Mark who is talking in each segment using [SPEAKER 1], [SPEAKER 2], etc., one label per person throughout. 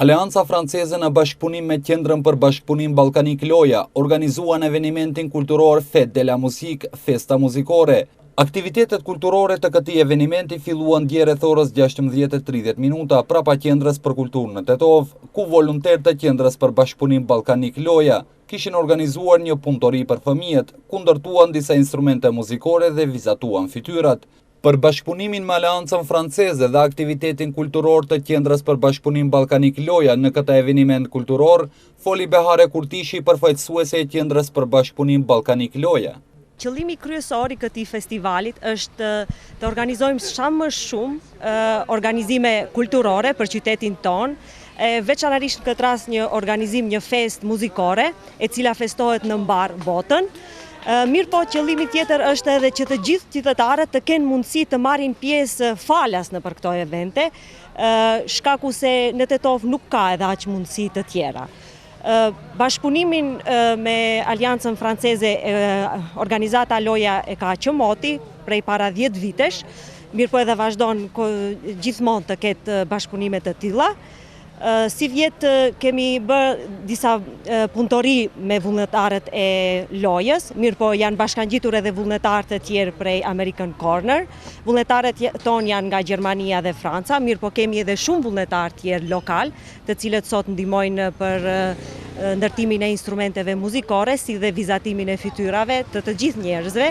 [SPEAKER 1] Aleanca franceze në bashkëpunim me Qendrën për Bashkëpunim Ballkanik Loja organizuan evenimentin kulturor Fête de la Musique, Festa Muzikore. Aktivitetet kulturore të këtij eventi filluan dje rreth orës 16:30 prapa Qendrës për Kulturë në Tetov, ku volonterët të Qendrës për Bashkëpunim Ballkanik Loja kishin organizuar një punëtori për fëmijët, ku ndërtuan disa instrumente muzikore dhe vizatuan fytyrat. Për bashkëpunimin me Aleancën franceze dhe aktivitetin kulturor të Qendrës për Bashkëpunim Ballkanik Loja në këtë eveniment kulturor, foli Behare Kurtishi, përfaqësuese e Qendrës për Bashkëpunim Ballkanik Loja.
[SPEAKER 2] Qëllimi kryesor i këtij festivalit është të organizojmë sa më shumë organizime kulturore për qytetin ton, veçanërisht në këtë rast një organizim, një festë muzikore, e cila festohet në mbar botën. Mirë po, qëllimi tjetër është edhe që të gjithë qytetarët të kenë mundësi të marrin pjesë falas në për këto evente, shkaku se në Tetov nuk ka edhe aq mundësi të tjera. Bashkëpunimin me Aleancën franceze, organizata Loja e ka qëmoti prej para 10 vitesh, mirë po edhe vazhdon gjithmonë të ketë bashkëpunime të tilla. Si vjetë kemi bërë disa punëtori me vullnetarët e Lojës, mirë po janë bashkangjitur edhe vullnetarët e tjerë prej American Corner. Vullnetarët tonë janë nga Gjermania dhe Franca, mirë po kemi edhe shumë vullnetarë tjerë lokal, të cilët sot ndihmojnë për ndërtimin e instrumenteve muzikore, si dhe vizatimin e fytyrave të gjithë njerëzve.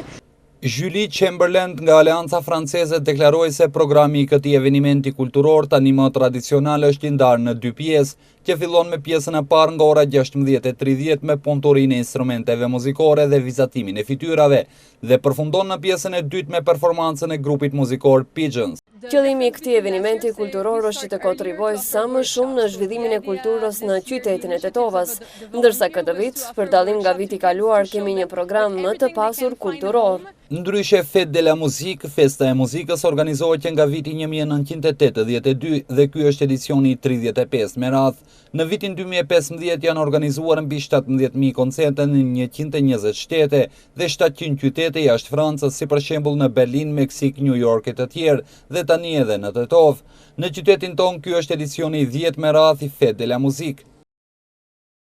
[SPEAKER 1] Julie Chamberlain nga Aleanca franceze deklaroi se programi i këtij eventi kulturor tani më tradicional është i ndarë në 2 pjesë, që fillon me pjesën e parë nga ora 16:30 me punëtorinë e instrumenteve muzikore dhe vizatimin e fytyrave, dhe përfundon në pjesën e dytë me performancën e grupit muzikor Pigeons.
[SPEAKER 3] Qëllimi i këtij eventi kulturor është që të kontribuojë sa më shumë në zhvillimin e kulturës në qytetin e Tetovës, ndërsa këtë vit, për dallim nga viti i kaluar, kemi një program më të pasur kulturor.
[SPEAKER 1] Ndryshe, Fête de la Musique, Festa e Muzikës, organizohet që nga viti 1982 dhe ky është edicioni i 35 me radhë. Në vitin 2015 janë organizuar mbi 17.000 koncerte në 120 shtete dhe 700 qytete jashtë Francës, si për shembull në Berlin, Meksik, New York e të tjerë, dhe tani edhe në Tetov. Në qytetin ton ky është edicioni i 10 me radhë i Fête de la Musique.